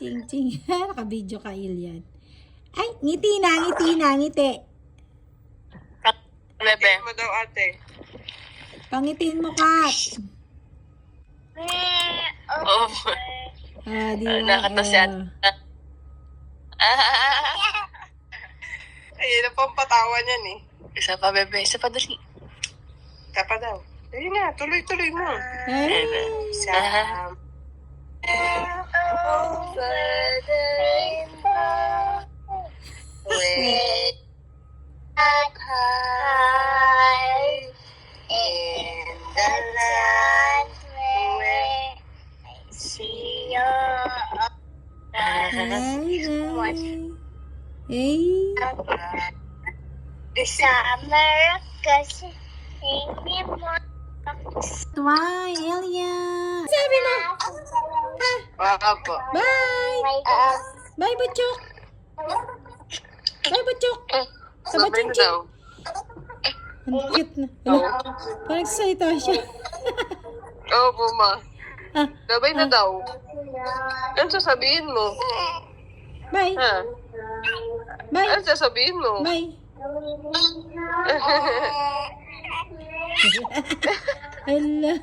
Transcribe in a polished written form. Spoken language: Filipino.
Ching ching. Naka-video ka, Ilian. Ay, ngiti na, ngiti. Bebe. Mo daw ate. Pangitin mo, Kat. Oo. Di ba? Nakata si ate. Ayun na pong patawa niyan eh. Isa pa, bebe. Isa pa, dali. Isa pa daw. Ayun na, tuloy-tuloy mo. Ay. Isa. Over the rainbow, way up high in the land where I see your the summer kasi hindi mo. Why, Elia? Sabi mo. Apo. Bye. Bye, Butchok. Bye, Butchok. Sabay na daw. Ang cute na. Wala. Parang salita siya. Oo po, ma. Ah, Sabay na daw. Ano sasabihin mo? bye. Ha? Bye. Ano sasabihin mo? Bye. Hala.